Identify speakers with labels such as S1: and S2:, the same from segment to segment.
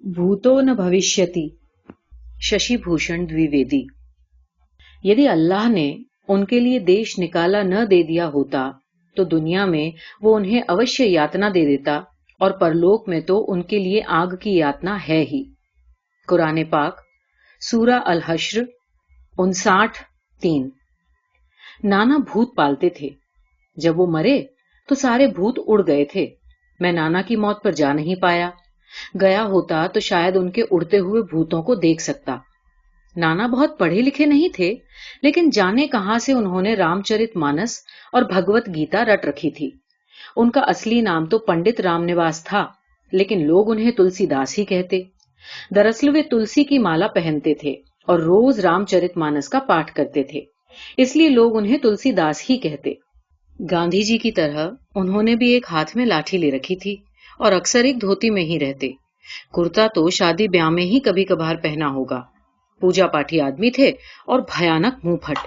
S1: भूतो न भविष्यति। शशि भूषण द्विवेदी। यदि अल्लाह ने उनके लिए देश निकाला न दे दिया होता तो दुनिया में वो उन्हें अवश्य यातना दे देता और परलोक में तो उनके लिए आग की यातना है ही। कुरान पाक सूरा अल हश्र 59:3। नाना भूत पालते थे। जब वो मरे तो सारे भूत उड़ गए थे। मैं नाना की मौत पर जा नहीं पाया। गया होता तो शायद उनके उड़ते हुए भूतों को देख सकता। नाना बहुत पढ़े लिखे नहीं थे, लेकिन जाने कहां से उन्होंने रामचरितमानस और भगवत गीता रट रखी थी। उनका असली नाम तो पंडित रामनिवास था, लेकिन लोग उन्हें तुलसीदास ही कहते। दरअसल वे तुलसी की माला पहनते थे और रोज रामचरितमानस का पाठ करते थे, इसलिए लोग उन्हें तुलसीदास ही कहते। गांधी जी की तरह उन्होंने भी एक हाथ में लाठी ले रखी थी और अक्सर एक धोती में ही रहते। कुर्ता तो शादी ब्याह में ही कभी कभार पहना होगा। पूजा पाठी आदमी थे और भयानक मुंहफट।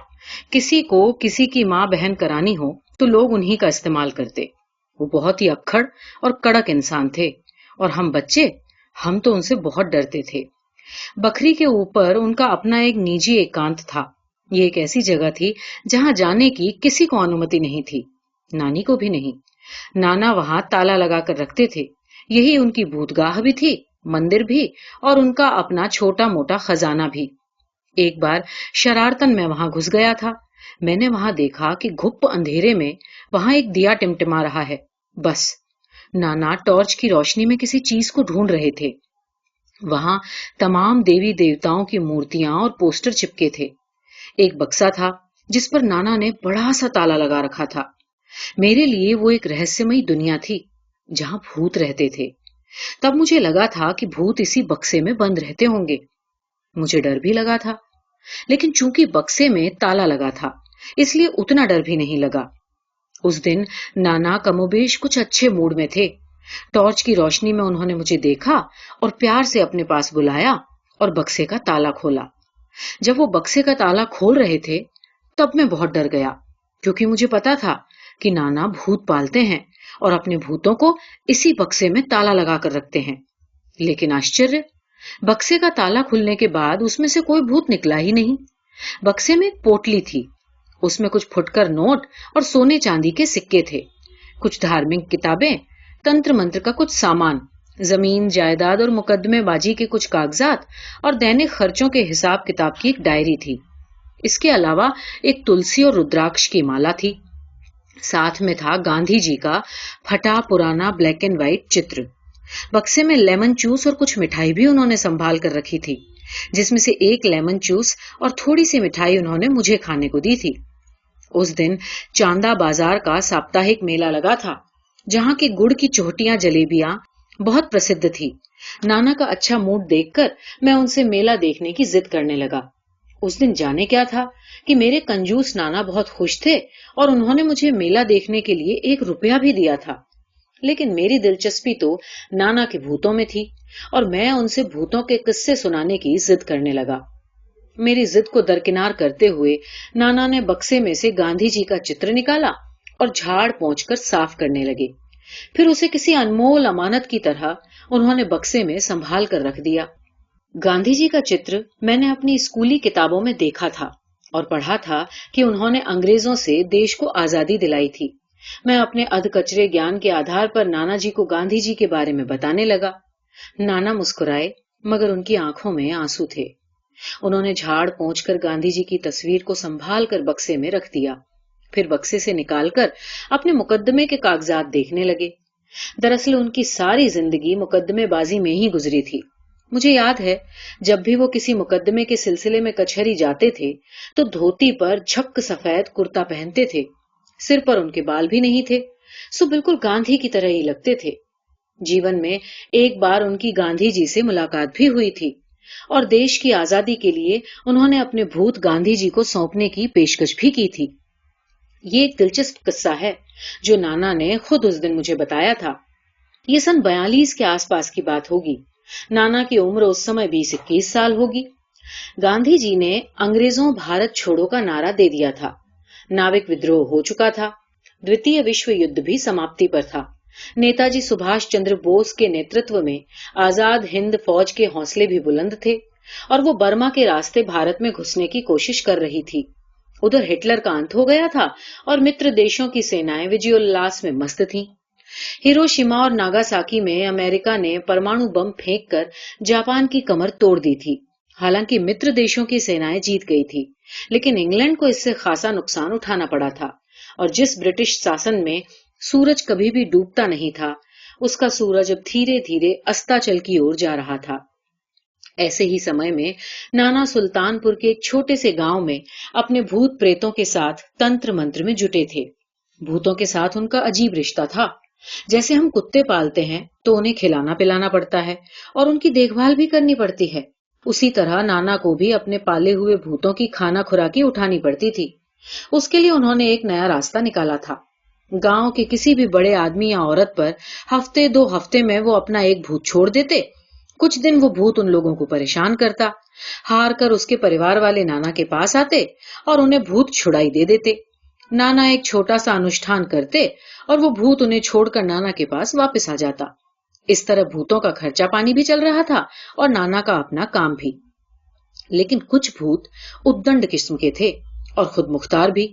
S1: किसी को किसी की मां बहन करानी हो तो लोग उन्हीं का इस्तेमाल करते। वो बहुत ही अक्खड़ और कड़क इंसान थे और हम बच्चे, हम तो उनसे बहुत डरते थे। बखरी के ऊपर उनका अपना एक निजी एकांत था। ये एक ऐसी जगह थी जहां जाने की किसी को अनुमति नहीं थी, नानी को भी नहीं। नाना वहां ताला लगा कर रखते थे। यही उनकी भूतगाह भी थी, मंदिर भी और उनका अपना छोटा मोटा खजाना भी। एक बार शरारतन मैं वहां घुस गया था। मैंने वहां देखा कि घुप्प अंधेरे में वहां एक दिया टिमटिमा रहा है। बस नाना टॉर्च की रोशनी में किसी चीज को ढूंढ रहे थे। वहां तमाम देवी देवताओं की मूर्तियां और पोस्टर चिपके थे। एक बक्सा था जिस पर नाना ने बड़ा सा ताला लगा रखा था। मेरे लिए वो एक रहस्यमयी दुनिया थी जहां भूत रहते थे। तब मुझे लगा था कि भूत इसी बक्से में बंद रहते होंगे। मुझे डर भी लगा था, लेकिन चूंकि बक्से में ताला लगा था इसलिए उतना डर भी नहीं लगा। उस दिन नाना कमोबेश कुछ अच्छे मूड में थे। टॉर्च की रोशनी में उन्होंने मुझे देखा और प्यार से अपने पास बुलाया और बक्से का ताला खोला। जब वो बक्से का ताला खोल रहे थे तब मैं बहुत डर गया, क्योंकि मुझे पता था कि नाना भूत पालते हैं और अपने भूतों को इसी बक्से में ताला लगा कर रखते हैं। लेकिन आश्चर्य, बक्से का ताला खुलने के बाद उसमें से कोई भूत निकला ही नहीं। बक्से में एक पोटली थी, उसमें कुछ फुटकर नोट और सोने चांदी के सिक्के थे, कुछ धार्मिक किताबें, तंत्र मंत्र का कुछ सामान, जमीन जायदाद और मुकदमेबाजी के कुछ कागजात और दैनिक खर्चों के हिसाब किताब की एक डायरी थी। इसके अलावा एक तुलसी और रुद्राक्ष की माला थी। साथ में था गांधी जी का फटा पुराना ब्लैक एंड व्हाइट चित्र। बक्से में लेमन जूस और कुछ मिठाई भी उन्होंने संभाल कर रखी थी, जिसमें से एक लेमन जूस और थोड़ी सी मिठाई उन्होंने मुझे खाने को दी थी। उस दिन चांदा बाजार का साप्ताहिक मेला लगा था, जहां की गुड़ की चोटियां जलेबियां बहुत प्रसिद्ध थी। नाना का अच्छा मूड देखकर मैं उनसे मेला देखने की जिद करने लगा। उस दिन जाने क्या था कि मेरे कंजूस नाना बहुत खुश थे और उन्होंने मुझे मेला देखने के लिए 1 रुपया भी दिया था। लेकिन मेरी दिलचस्पी तो नाना के भूतों में थी और मैं उनसे भूतों के किस्से सुनाने की जिद करने लगा। मेरी जिद को दरकिनार करते हुए नाना ने बक्से में से गांधी जी का चित्र निकाला और झाड़ पोंछकर साफ करने लगे। फिर उसे किसी अनमोल अमानत की तरह उन्होंने बक्से में संभाल कर रख दिया। गांधी जी का चित्र मैंने अपनी स्कूली किताबों में देखा था और पढ़ा था कि उन्होंने अंग्रेजों से देश को आजादी दिलाई थी। मैं अपने अधकचरे ज्ञान के आधार पर नाना जी को गांधी जी के बारे में बताने लगा। नाना मुस्कुराए, मगर उनकी आंखों में आंसू थे। उन्होंने झाड़ पोंछकर गांधी जी की तस्वीर को संभाल कर बक्से में रख दिया। फिर बक्से से निकालकर अपने मुकदमे के कागजात देखने लगे। दरअसल उनकी सारी जिंदगी मुकदमेबाजी में ही गुजरी थी। मुझे याद है, जब भी वो किसी मुकदमे के सिलसिले में कचहरी जाते थे तो धोती पर झक्क सफेद कुर्ता पहनते थे। सिर पर उनके बाल भी नहीं थे, सो बिल्कुल गांधी की तरह ही लगते थे। जीवन में एक बार उनकी गांधी जी से मुलाकात भी हुई थी और देश की आजादी के लिए उन्होंने अपने भूत गांधी जी को सौंपने की पेशकश भी की थी। ये एक दिलचस्प किस्सा है जो नाना ने खुद उस दिन मुझे बताया था। ये सन 42 के आसपास की बात होगी। नाना की उम्र उस समय 20-21 साल होगी। गांधी जी ने अंग्रेजों भारत छोड़ो का नारा दे दिया था। नाविक विद्रोह हो चुका था। द्वितीय विश्व युद्ध भी समाप्ति पर था। नेताजी सुभाष चंद्र बोस के नेतृत्व में आजाद हिंद फौज के हौसले भी बुलंद थे और वो बर्मा के रास्ते भारत में घुसने की कोशिश कर रही थी। उधर हिटलर का अंत हो गया था और मित्र देशों की सेनाएं विजयोल्लास में मस्त थीं। हिरोशिमा और नागासाकी में अमेरिका ने परमाणु बम फेंककर जापान की कमर तोड़ दी थी। हालांकि मित्र देशों की सेनाएं जीत गई थी, लेकिन इंग्लैंड को इससे खासा नुकसान उठाना पड़ा था और जिस ब्रिटिश शासन में सूरज कभी भी डूबता नहीं था, उसका सूरज अब धीरे धीरे अस्ताचल की ओर जा रहा था। ऐसे ही समय में नाना सुल्तानपुर के एक छोटे से गांव में अपने भूत प्रेतों के साथ तंत्र मंत्र में जुटे थे। भूतों के साथ उनका अजीब रिश्ता था। जैसे हम कुत्ते पालते हैं तो उन्हें खिलाना पिलाना पड़ता है और उनकी देखभाल भी करनी पड़ती है, उसी तरह नाना को भी अपने पाले हुए भूतों की खाना खुराकी उठानी पड़ती थी। उसके लिए उन्होंने एक नया रास्ता निकाला था। गांव के किसी भी बड़े आदमी या औरत पर हफ्ते 2 हफ्ते में वो अपना एक भूत छोड़ देते। कुछ दिन वो भूत उन लोगों को परेशान करता। हार कर उसके परिवार वाले नाना के पास आते और उन्हें भूत छुड़ाई दे देते। नाना एक छोटा सा अनुष्ठान करते और वो भूत उन्हें छोड़कर नाना के पास वापस आ जाता। इस तरह भूतों का खर्चा पानी भी चल रहा था और नाना का अपना काम भी। लेकिन कुछ भूत उद्दंड किस्म के थे और खुद मुख्तार भी।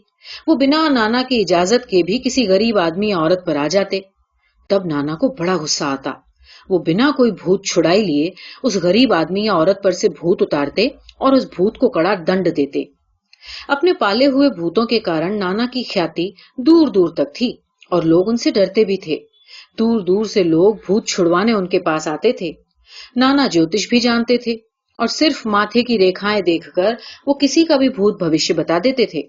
S1: वो बिना नाना की इजाजत के भी किसी गरीब आदमी या औरत पर आ जाते। तब नाना को बड़ा गुस्सा आता। वो बिना कोई भूत छुड़ाई लिए उस गरीब आदमी या औरत पर से भूत उतारते और उस भूत को कड़ा दंड देते। अपने पाले हुए भूतों के कारण नाना की ख्याति दूर दूर तक थी और लोग उनसे डरते भी थे। दूर दूर से लोग भूत छुड़वाने उनके पास आते थे। नाना ज्योतिष भी जानते थे और सिर्फ माथे की रेखाएं देखकर वो किसी का भी भूत भविष्य बता देते थे।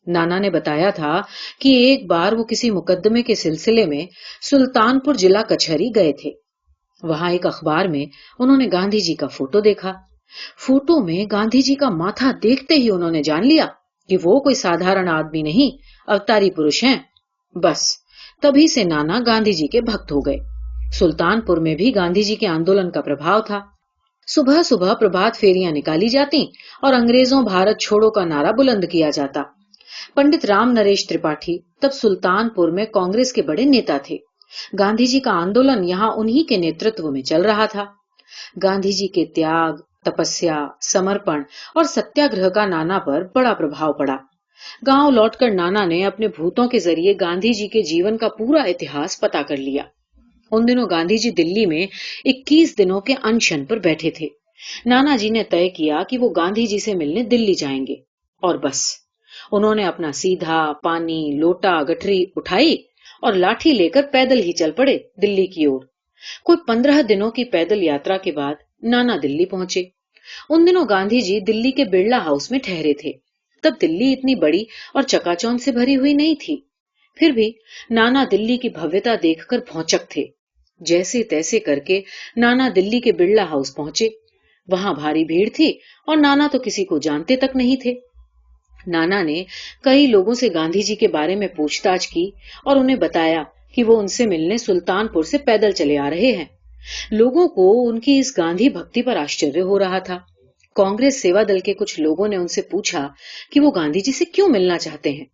S1: नाना ने बताया था कि एक बार वो किसी मुकदमे के सिलसिले में सुल्तानपुर जिला कचहरी गए थे। वहां एक अखबार में उन्होंने गांधी जी का फोटो देखा। फोटो में गांधी जी का माथा देखते ही उन्होंने जान लिया कि वो कोई साधारण आदमी नहीं, अवतारी पुरुष हैं। बस तभी से नाना गांधी जी के भक्त हो गए। सुल्तानपुर में भी गांधी जी के आंदोलन का प्रभाव था। सुबह सुबह प्रभात फेरियां निकाली जाती और अंग्रेजों भारत छोड़ो का नारा बुलंद किया जाता। पंडित राम नरेश त्रिपाठी तब सुल्तानपुर में कांग्रेस के बड़े नेता थे। गांधी जी का आंदोलन यहाँ उन्हीं के नेतृत्व में चल रहा था। गांधी जी के त्याग, तपस्या, समर्पण और सत्याग्रह का नाना पर बड़ा प्रभाव पड़ा। गांव लौटकर नाना ने अपने भूतों के जरिए गांधी जी के जीवन का पूरा इतिहास पता कर लिया। उन दिनों गांधी जी दिल्ली में 21 दिनों के अनशन पर बैठे थे। नाना जी ने तय किया कि वो गांधी जी से मिलने दिल्ली जाएंगे और बस उन्होंने अपना सीधा, पानी, लोटा, गठरी उठाई और लाठी लेकर पैदल ही चल पड़े दिल्ली की ओर। कोई 15 दिनों की पैदल यात्रा के बाद नाना दिल्ली पहुंचे। उन दिनों गांधी जी दिल्ली के बिरला हाउस में ठहरे थे। तब दिल्ली इतनी बड़ी और चकाचौंध से भरी हुई नहीं थी। फिर भी नाना दिल्ली की भव्यता देखकर भौचक थे। जैसे तैसे करके नाना दिल्ली के बिरला हाउस पहुंचे। वहां भारी भीड़ थी और नाना तो किसी को जानते तक नहीं थे। नाना ने कई लोगों से गांधी जी के बारे में पूछताछ की और उन्हें बताया कि वो उनसे मिलने सुल्तानपुर से पैदल चले आ रहे हैं। लोगों को उनकी इस गांधी भक्ति पर आश्चर्य हो रहा था। कांग्रेस सेवा दल के कुछ लोगों ने उनसे पूछा कि वो गांधी जी से क्यों मिलना चाहते हैं।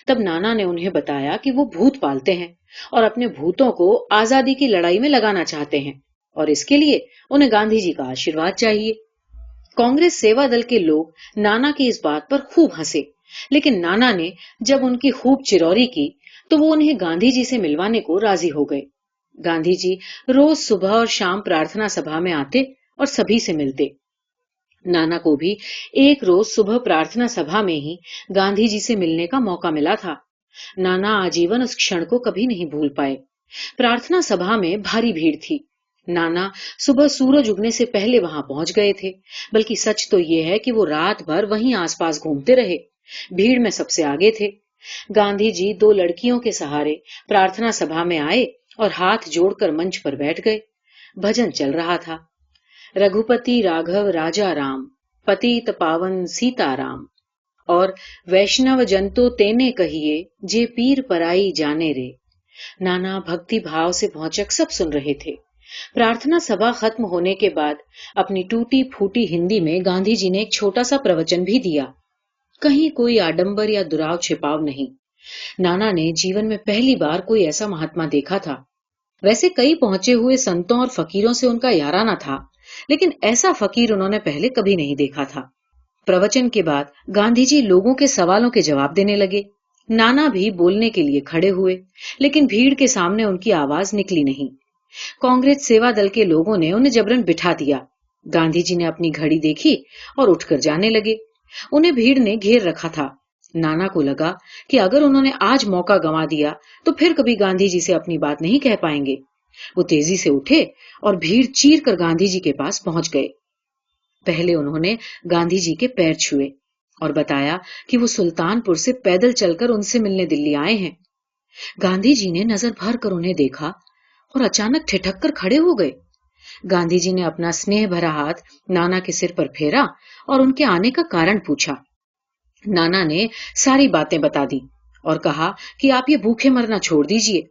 S1: तब नाना ने उन्हें बताया कि वो भूत पालते हैं और अपने भूतों को आजादी की लड़ाई में लगाना चाहते हैं और इसके लिए उन्हें गांधी जी का आशीर्वाद चाहिए। कांग्रेस सेवा दल के लोग नाना की इस बात पर खूब हंसे, लेकिन नाना ने जब उनकी खूब चिरौरी की तो वो उन्हें गांधी जी से मिलवाने को राजी हो गए। गांधी जी रोज सुबह और शाम प्रार्थना सभा में आते और सभी से मिलते। नाना को भी एक रोज सुबह प्रार्थना सभा में ही गांधी जी से मिलने का मौका मिला था। नाना आजीवन उस क्षण को कभी नहीं भूल पाए। प्रार्थना सभा में भारी भीड़ थी। नाना सुबह सूरज उगने से पहले वहां पहुंच गए थे। बल्कि सच तो यह है कि वो रात भर वहीं आसपास घूमते रहे। भीड़ में सबसे आगे थे। गांधी जी 2 लड़कियों के सहारे प्रार्थना सभा में आए और हाथ जोड़कर मंच पर बैठ गए। भजन चल रहा था। रघुपति राघव राजा राम, पतित पावन सीताराम और वैष्णव जंतो तेने कहिए, जे पीर पराई जाने रे। नाना भक्ति भाव से भौचक सब सुन रहे थे। प्रार्थना सभा खत्म होने के बाद अपनी टूटी फूटी हिंदी में गांधी जी ने एक छोटा सा प्रवचन भी दिया। कहीं कोई आडंबर या दुराव छिपाव नहीं। नाना ने जीवन में पहली बार कोई ऐसा महात्मा देखा था वैसे कई पहुंचे हुए संतों और फकीरों से उनका याराना था, लेकिन ऐसा फकीर उन्होंने पहले कभी नहीं देखा था। प्रवचन के बाद गांधी जी लोगों के सवालों के जवाब देने लगे। नाना भी बोलने के लिए खड़े हुए, लेकिन भीड़ के सामने उनकी आवाज निकली नहीं। कांग्रेस सेवा दल के लोगों ने उन्हें जबरन बिठा दिया। गांधी जी ने अपनी घड़ी देखी और उठकर जाने लगे। उन्हें भीड़ ने घेर रखा था। नाना को लगा कि अगर उन्होंने आज मौका गंवा दिया तो फिर कभी गांधी जी से अपनी बात नहीं कह पाएंगे। वो तेजी से उठे और भीड़ चीर कर गांधी जी के पास पहुंच गए। पहले उन्होंने गांधी जी के पैर छुए और बताया कि वो सुल्तानपुर से पैदल चलकर उनसे मिलने दिल्ली आए हैं। गांधी जी ने नजर भर कर उन्हें देखा और अचानक ठिठक कर खड़े हो गए। गांधी जी ने अपना स्नेह भरा हाथ नाना के सिर पर फेरा और उनके आने का कारण पूछा। नाना ने सारी बातें बता दी और कहा कि आप ये भूखे मरना छोड़ दीजिए।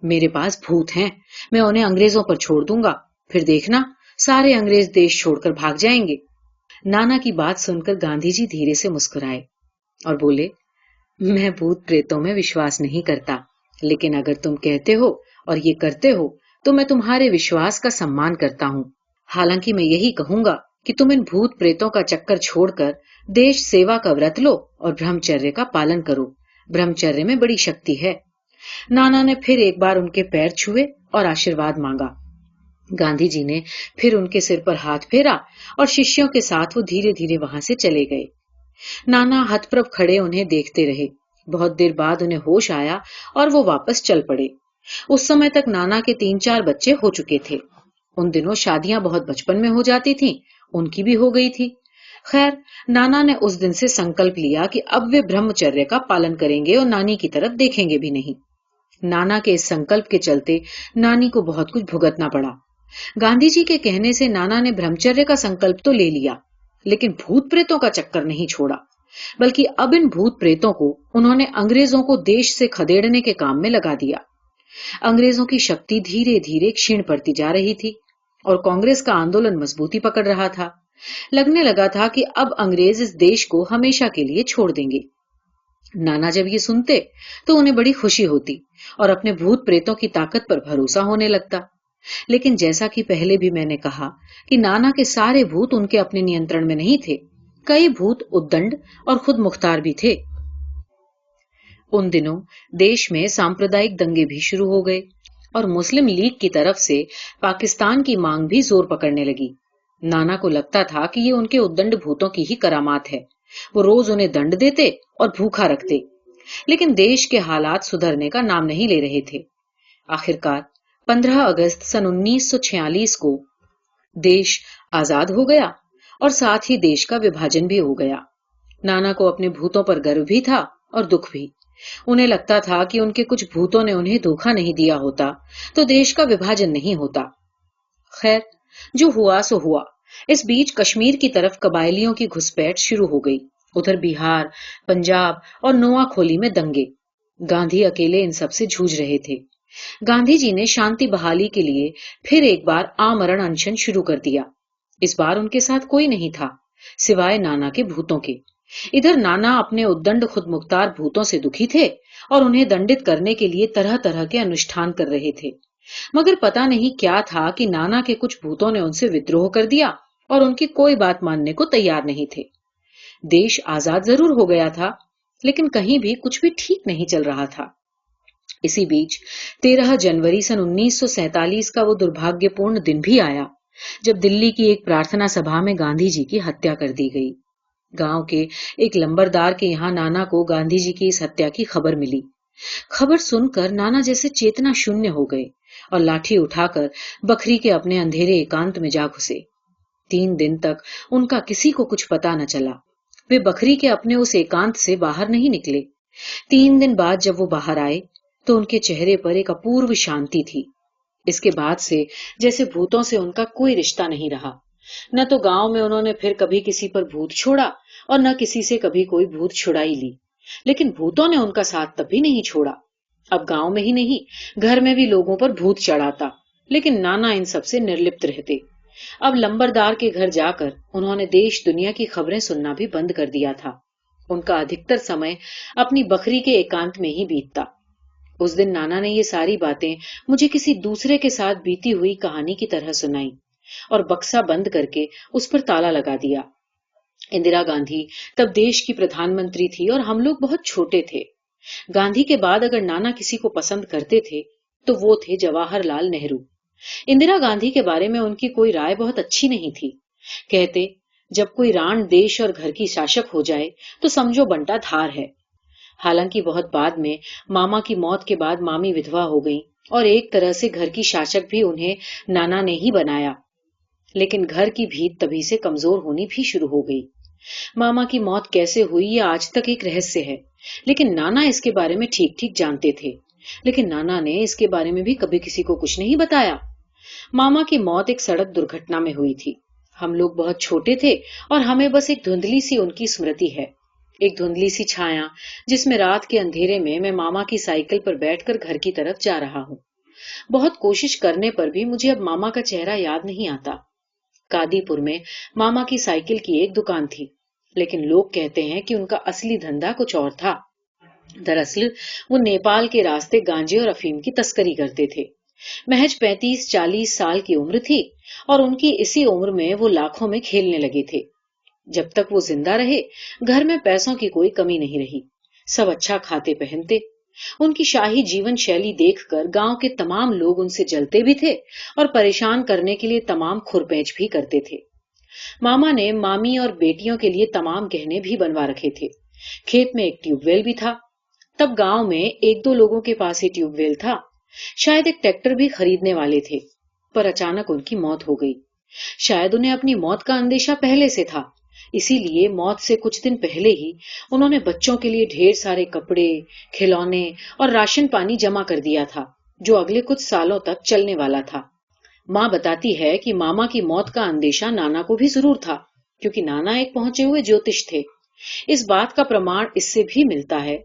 S1: मेरे पास भूत हैं, मैं उन्हें अंग्रेजों पर छोड़ दूंगा, फिर देखना सारे अंग्रेज देश छोड़कर भाग जाएंगे। नाना की बात सुनकर गांधी जी धीरे से मुस्कुराए और बोले, मैं भूत प्रेतों में विश्वास नहीं करता, लेकिन अगर तुम कहते हो और ये करते हो तो मैं तुम्हारे विश्वास का सम्मान करता हूँ। हालांकि मैं यही कहूंगा कि तुम इन भूत प्रेतों का चक्कर छोड़कर देश सेवा का व्रत लो और ब्रह्मचर्य का पालन करो। ब्रह्मचर्य में बड़ी शक्ति है। नाना ने फिर एक बार उनके पैर छुए और आशीर्वाद मांगा। गांधी जी ने फिर उनके सिर पर हाथ फेरा और शिष्यों के साथ वो धीरे धीरे वहां से चले गए। नाना हतप्रभ खड़े उन्हें देखते रहे। बहुत देर बाद उन्हें होश आया और वो वापस चल पड़े। उस समय तक नाना के 3-4 बच्चे हो चुके थे। उन दिनों शादियां बहुत बचपन में हो जाती थीं, उनकी भी हो गई थी। खैर, नाना ने उस दिन से संकल्प लिया कि अब वे ब्रह्मचर्य का पालन करेंगे और नानी की तरफ देखेंगे भी नहीं। नाना के इस संकल्प के चलते नानी को बहुत कुछ भुगतना पड़ा। गांधी जी के कहने से नाना ने ब्रह्मचर्य का संकल्प तो ले लिया, लेकिन भूत प्रेतों का चक्कर नहीं छोड़ा, बल्कि अब इन भूत प्रेतों को उन्होंने अंग्रेजों को देश से खदेड़ने के काम में लगा दिया। अंग्रेजों की शक्ति धीरे धीरे क्षीण पड़ती जा रही थी और कांग्रेस का आंदोलन मजबूती पकड़ रहा था। लगने लगा था कि अब अंग्रेज इस देश को हमेशा के लिए छोड़ देंगे। नाना जब ये सुनते तो उन्हें बड़ी खुशी होती और अपने भूत प्रेतों की ताकत पर भरोसा होने लगता। लेकिन जैसा कि पहले भी मैंने कहा कि नाना के सारे भूत उनके अपने नियंत्रण में नहीं थे। कई भूत उद्दंड और खुद मुख्तार भी थे। उन दिनों देश में सांप्रदायिक दंगे भी शुरू हो गए और मुस्लिम लीग की तरफ से पाकिस्तान की मांग भी जोर पकड़ने लगी। नाना को लगता था कि ये उनके उद्दंड भूतों की ही करामात है। वो रोज उन्हें दंड देते और भूखा रखते, लेकिन देश के हालात सुधरने का नाम नहीं ले रहे थे। आखिरकार 15 अगस्त सन 1946 को देश आजाद हो गया और साथ ही देश का विभाजन भी हो गया। नाना को अपने भूतों पर गर्व भी था और दुख भी। उन्हें लगता था कि उनके कुछ भूतों ने उन्हें धोखा नहीं दिया होता तो देश का विभाजन नहीं होता। खैर, जो हुआ सो हुआ। इस बीच कश्मीर की तरफ कबायलियों की घुसपैठ शुरू हो गई। उधर बिहार, पंजाब और नोआखोली में दंगे। गांधी अकेले इन सब से जूझ रहे थे। गांधी जी ने शांति बहाली के लिए फिर एक बार आमरण अनशन शुरू कर दिया। इस बार उनके साथ कोई नहीं था सिवाय नाना के भूतों के। इधर नाना अपने उद्दंड खुद मुख्तार भूतों से दुखी थे और उन्हें दंडित करने के लिए तरह तरह के अनुष्ठान कर रहे थे। मगर पता नहीं क्या था कि नाना के कुछ भूतों ने उनसे विद्रोह कर दिया और उनकी कोई बात मानने को तैयार नहीं थे। देश आजाद जरूर हो गया था, लेकिन कहीं भी कुछ भी ठीक नहीं चल रहा था। इसी बीच 13 जनवरी सन 1947 का वो दुर्भाग्यपूर्ण दिन भी आया जब दिल्ली की एक प्रार्थना सभा में गांधी जी की हत्या कर दी गई। गांव के एक लंबरदार के यहाँ नाना को गांधी जी की इस हत्या की खबर मिली। खबर सुनकर नाना जैसे चेतना शून्य हो गए और लाठी उठाकर बखरी के अपने अंधेरे एकांत में जा घुसे। 3 दिन तक उनका किसी को कुछ पता न चला। वे बखरी के अपने उस एकांत से बाहर नहीं निकले। 3 दिन बाद जब वो बाहर आए तो उनके चेहरे पर एक अपूर्व शांति थी। इसके बाद से जैसे भूतों से उनका कोई रिश्ता नहीं रहा। न तो गांव में उन्होंने फिर कभी किसी पर भूत छोड़ा और न किसी से कभी कोई भूत छुड़ाई ली। लेकिन भूतों ने उनका साथ तब भी नहीं छोड़ा। अब गांव में ही नहीं, घर में भी लोगों पर भूत चढ़ाता, लेकिन नाना इन सब से निर्लिप्त रहते। अब लंबरदार के घर जाकर उन्होंने देश दुनिया की खबरें सुनना भी बंद कर दिया था। उनका अधिकतर समय अपनी बखरी के एकांत में ही बीतता। उस दिन नाना ने ये सारी बातें मुझे किसी दूसरे के साथ बीती हुई कहानी की तरह सुनाई और बक्सा बंद करके उस पर ताला लगा दिया। इंदिरा गांधी तब देश की प्रधानमंत्री थी और हम लोग बहुत छोटे थे। गांधी के बाद अगर नाना किसी को पसंद करते थे तो वो थे जवाहरलाल नेहरू। इंदिरा गांधी के बारे में उनकी कोई राय बहुत अच्छी नहीं थी। कहते, जब कोई राण देश और घर की शासक हो जाए तो समझो बंटा धार है। हालांकि बहुत बाद में मामा की मौत के बाद मामी विधवा हो गई और एक तरह से घर की शासक भी उन्हें नाना ने ही बनाया। लेकिन घर की भीत तभी से कमजोर होनी भी शुरू हो गई। मामा की मौत कैसे हुई ये आज तक एक रहस्य है, लेकिन नाना इसके बारे में ठीक ठीक जानते थे। लेकिन नाना ने इसके बारे में भी कभी किसी को कुछ नहीं बताया। मामा की मौत एक सड़क दुर्घटना में हुई थी। हम लोग बहुत छोटे थे और हमें बस एक धुंधली सी उनकी स्मृति है, एक धुंधली सी छाया जिसमें रात के अंधेरे में मैं मामा की साइकिल पर बैठकर घर की तरफ जा रहा हूँ। बहुत कोशिश करने पर भी मुझे अब मामा का चेहरा याद नहीं आता। कादीपुर में मामा की साइकिल की एक दुकान थी, लेकिन लोग कहते हैं कि उनका असली धंधा कुछ और था। दरअसल वो नेपाल के रास्ते गांजे और अफीम की तस्करी करते थे। महज 35-40 साल की उम्र थी और उनकी इसी उम्र में वो लाखों में खेलने लगे थे। जब तक वो जिंदा रहे, घर में पैसों की कोई कमी नहीं रही। सब अच्छा खाते पहनते। उनकी शाही जीवन शैली देखकर गांव के तमाम लोग उनसे जलते भी थे और परेशान करने के लिए तमाम खुरपेंच भी करते थे। मामा ने मामी और बेटियों के लिए तमाम गहने भी बनवा रखे थे। खेत में एक ट्यूबवेल भी था। तब गांव में एक दो लोगों के पास ही ट्यूबवेल था। शायद एक ट्रैक्टर भी खरीदने वाले थे, पर अचानक उनकी मौत हो गई। शायद उन्हें अपनी मौत का अंदेशा पहले से था, इसीलिए मौत से कुछ दिन पहले ही उन्होंने बच्चों के लिए ढेर सारे कपड़े, खिलौने और राशन पानी जमा कर दिया था, जो अगले कुछ सालों तक चलने वाला था। माँ बताती है कि मामा की मौत का अंदेशा नाना को भी जरूर था, क्योंकि नाना एक पहुंचे हुए ज्योतिष थे। इस बात का प्रमाण इससे भी मिलता है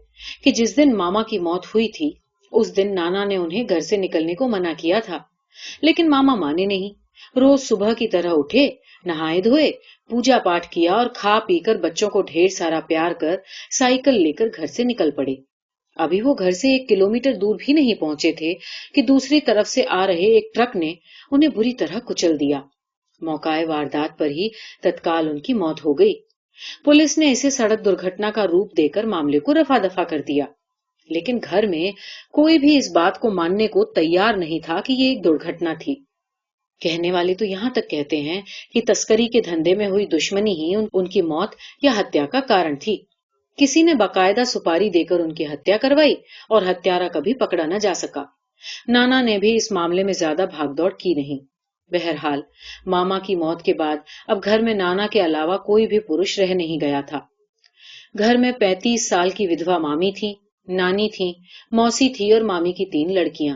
S1: कि जिस दिन मामा की मौत हुई थी, उस दिन नाना ने उन्हें घर से निकलने को मना किया था। लेकिन मामा माने नहीं। रोज सुबह की तरह उठे, नहाए धोए, पूजा पाठ किया और खा पीकर बच्चों को ढेर सारा प्यार कर साइकिल लेकर घर से निकल पड़े। अभी वो घर से 1 किलोमीटर दूर भी नहीं पहुंचे थे कि दूसरी तरफ से आ रहे एक ट्रक ने उन्हें बुरी तरह कुचल दिया। मौकाए वारदात पर ही तत्काल उनकी मौत हो गई। पुलिस ने इसे सड़क दुर्घटना का रूप देकर मामले को रफा दफा कर दिया। लेकिन घर में कोई भी इस बात को मानने को तैयार नहीं था कि ये एक दुर्घटना थी। कहने वाले तो यहाँ तक कहते हैं कि तस्करी के धंधे में हुई दुश्मनी ही उनकी मौत या हत्या का कारण थी। किसी ने बाकायदा सुपारी देकर उनकी हत्या करवाई और हत्यारा कभी पकड़ा न जा सका। नाना ने भी इस मामले में ज्यादा भागदौड़ की नहीं। बहरहाल मामा की मौत के बाद अब घर में नाना के अलावा कोई भी पुरुष रह नहीं गया था। घर में 35 साल की विधवा मामी थी, नानी थी, मौसी थी और मामी की 3 लड़कियां,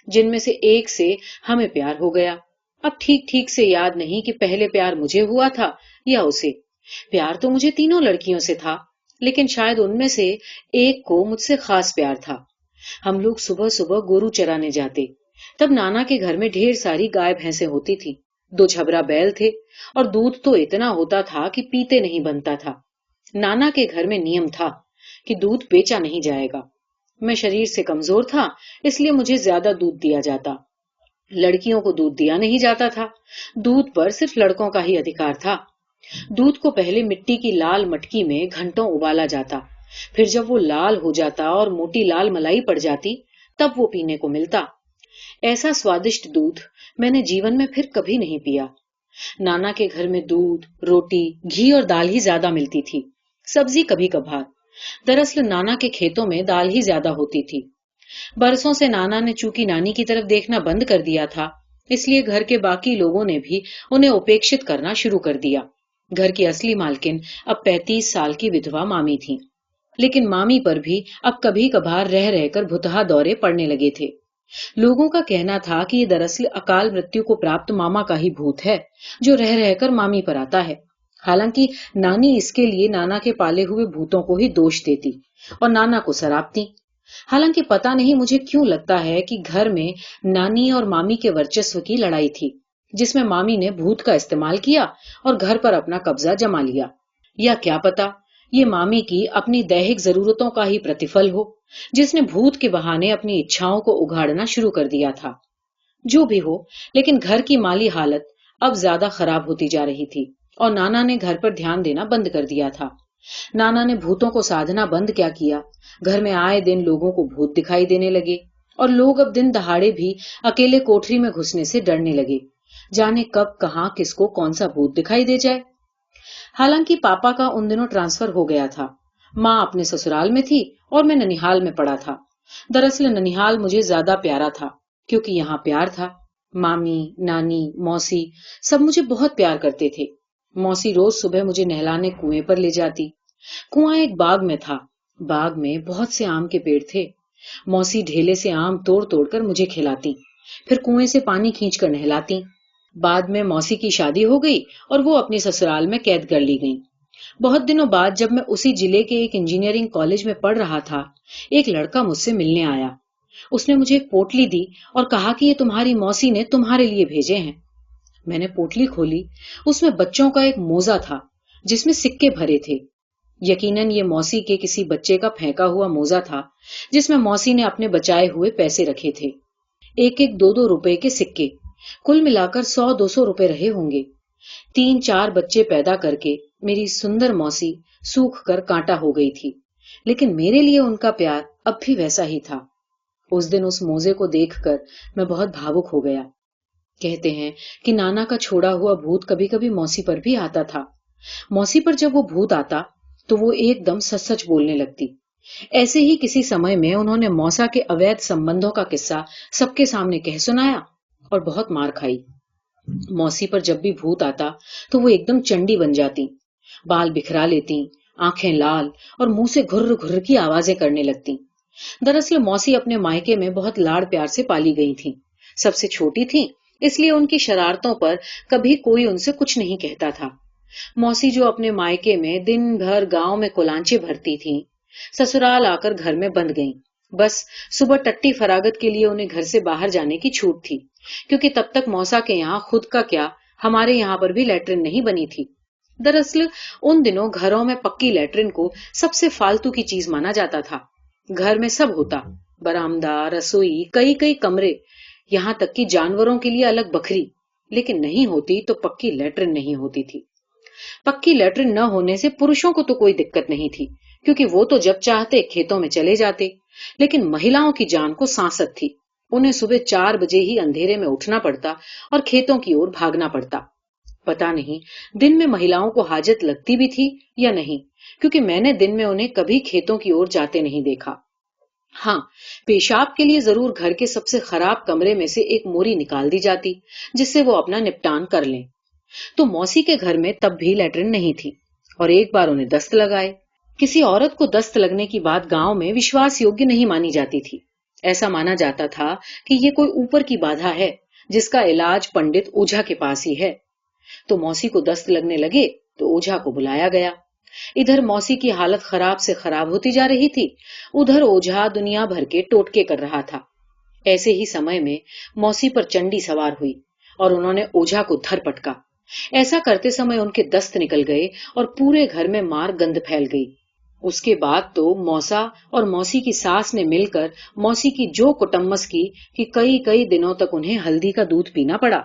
S1: जिनमें से एक से हमें प्यार हो गया। अब ठीक ठीक से याद नहीं कि पहले प्यार मुझे हुआ था या उसे। प्यार तो मुझे तीनों लड़कियों से था, लेकिन शायद उनमें से एक को मुझसे खास प्यार था। हम लोग सुबह सुबह गोरू चराने जाते। तब नाना के घर में ढेर सारी गाय भैंसे होती थी। 2 झबरा बैल थे और दूध तो इतना होता था कि पीते नहीं बनता था। नाना के घर में नियम था कि दूध बेचा नहीं जाएगा। मैं शरीर से कमजोर था, इसलिए मुझे ज्यादा दूध दिया जाता। लड़कियों को दूध दिया नहीं जाता था। दूध पर सिर्फ लड़कों का ही अधिकार था। दूध को पहले मिट्टी की लाल मटकी में घंटों उबाला जाता। फिर जब वो लाल हो जाता और मोटी लाल मलाई पड़ जाती, तब वो पीने को मिलता। ऐसा स्वादिष्ट दूध मैंने जीवन में फिर कभी नहीं पिया। नाना के घर में दूध, रोटी, घी और दाल ही ज्यादा मिलती थी, सब्जी कभी कभार। दरअसल नाना के खेतों में दाल ही ज्यादा होती थी। बरसों से नाना ने चूंकि नानी की तरफ देखना बंद कर दिया था, इसलिए घर के बाकी लोगों ने भी उन्हें उपेक्षित करना शुरू कर दिया। घर की असली मालकिन अब 35 साल की विधवा मामी थी। लेकिन मामी पर भी अब कभी कभार रह रहकर भुतहा दौरे पड़ने लगे थे। लोगों का कहना था कि ये दरअसल अकाल मृत्यु को प्राप्त मामा का ही भूत है, जो रह रहकर मामी पर आता है। हालांकि नानी इसके लिए नाना के पाले हुए भूतों को ही दोष देती और नाना को सरापती। हालांकि पता नहीं मुझे क्यों लगता है कि घर में नानी और मामी के वर्चस्व की लड़ाई थी, जिसमें मामी ने भूत का इस्तेमाल किया और घर पर अपना कब्जा जमा लिया। या क्या पता ये मामी की अपनी दैहिक जरूरतों का ही प्रतिफल हो, जिसने भूत के बहाने अपनी इच्छाओं को उघाड़ना शुरू कर दिया था। जो भी हो, लेकिन घर की माली हालत अब ज्यादा खराब होती जा रही थी और नाना ने घर पर ध्यान देना बंद कर दिया था। नाना ने भूतों को साधना बंद क्या किया, घर में आए दिन लोगों को भूत दिखाई देने लगे और लोग अब दिन दहाड़े भी अकेले कोठरी में घुसने से डरने लगे। जाने कब कहां किसको कौन सा भूत दिखाई दे जाए। हालांकि पापा का उन दिनों ट्रांसफर हो गया था। माँ अपने ससुराल में थी और मैं ननिहाल में पड़ा था। दरअसल ननिहाल मुझे ज्यादा प्यारा था क्योंकि यहाँ प्यार था। मामी, नानी, मौसी सब मुझे बहुत प्यार करते थे। मौसी रोज सुबह मुझे नहलाने कुएं पर ले जाती। कुआं एक बाग में था। बाग में बहुत से आम के पेड़ थे। मौसी ढेले से आम तोड़ तोड़ कर मुझे खिलाती, फिर कुएं से पानी खींच कर नहलाती। बाद में मौसी की शादी हो गई और वो अपने ससुराल में कैद कर ली गई। बहुत दिनों बाद जब मैं उसी जिले के एक इंजीनियरिंग कॉलेज में पढ़ रहा था, एक लड़का मुझसे मिलने आया। उसने मुझे एक पोटली दी और कहा कि ये तुम्हारी मौसी ने तुम्हारे लिए भेजे हैं। मैंने पोटली खोली। उसमें बच्चों का एक मोजा था जिसमें सिक्के भरे थे। यकीनन ये मौसी के किसी बच्चे का फेंका हुआ मोजा था जिसमें मौसी ने अपने बचाए हुए पैसे रखे थे। एक एक 2-2 रुपए के सिक्के, कुल मिलाकर 100-200 रुपए रहे होंगे। 3-4 बच्चे पैदा करके मेरी सुंदर मौसी सूख कर कांटा हो गई थी, लेकिन मेरे लिए उनका प्यार अब भी वैसा ही था। उस दिन उस मोजे को देखकर मैं बहुत भावुक हो गया। कहते हैं कि नाना का छोड़ा हुआ भूत कभी कभी मौसी पर भी आता था। मौसी पर जब वो भूत आता तो वो एकदम सच सच बोलने लगती। ऐसे ही किसी समय में उन्होंने मौसा के अवैध संबंधों का किस्सा सबके सामने कह सुनाया और बहुत मार खाई। मौसी पर जब भी भूत आता तो वो एकदम चंडी बन जाती, बाल बिखरा लेती, आंखें लाल और मुंह से घुर्र घुर्र की आवाजें करने लगती। दरअसल मौसी अपने मायके में बहुत लाड़ प्यार से पाली गई थी। सबसे छोटी थी, इसलिए उनकी शरारतों पर कभी कोई उनसे कुछ नहीं कहता था। मौसी जो अपने मायके में दिन भर गांव में कुलांचे भरती थी, ससुराल आकर घर में बंद गईं। बस सुबह टट्टी फरागत के लिए उन्हें घर से बाहर जाने की छूट थी, क्योंकि तब तक मौसा के यहाँ खुद का क्या, हमारे यहाँ पर भी लैट्रिन नहीं बनी थी। दरअसल उन दिनों घरों में पक्की लैट्रिन को सबसे फालतू की चीज माना जाता था। घर में सब होता, बरामदा, रसोई, कई कई कमरे, यहाँ तक कि जानवरों के लिए अलग बखरी, लेकिन नहीं होती तो पक्की लैट्रिन नहीं होती थी। पक्की लैट्रिन न होने से पुरुषों को तो कोई दिक्कत नहीं थी, क्योंकि वो तो जब चाहते खेतों में चले जाते, लेकिन महिलाओं की जान को सांसत थी। उन्हें सुबह 4 बजे ही अंधेरे में उठना पड़ता और खेतों की ओर भागना पड़ता। पता नहीं दिन में महिलाओं को हाजत लगती भी थी या नहीं, क्योंकि मैंने दिन में उन्हें कभी खेतों की ओर जाते नहीं देखा। हाँ, पेशाब के लिए जरूर घर के सबसे खराब कमरे में से एक मोरी निकाल दी जाती, जिससे वो अपना निपटान कर लें। तो मौसी के घर में तब भी लैट्रिन नहीं थी और एक बार उन्हें दस्त लगाए। किसी औरत को दस्त लगने की बात गांव में विश्वास योग्य नहीं मानी जाती थी। ऐसा माना जाता था कि ये कोई ऊपर की बाधा है जिसका इलाज पंडित ओझा के पास ही है। तो मौसी को दस्त लगने लगे तो ओझा को बुलाया गया। इधर मौसी की हालत खराब से खराब होती जा रही थी, उधर ओझा दुनिया भर के टोटके कर रहा था। ऐसे ही समय में मौसी पर चंडी सवार हुई और उन्होंने ओझा को धर पटका। ऐसा करते समय उनके दस्त निकल गए और पूरे घर में मार गंध फैल गई। उसके बाद तो मौसा और मौसी की सास ने मिलकर मौसी की जो कुटम्मस की कि कई कई दिनों तक उन्हें हल्दी का दूध पीना पड़ा।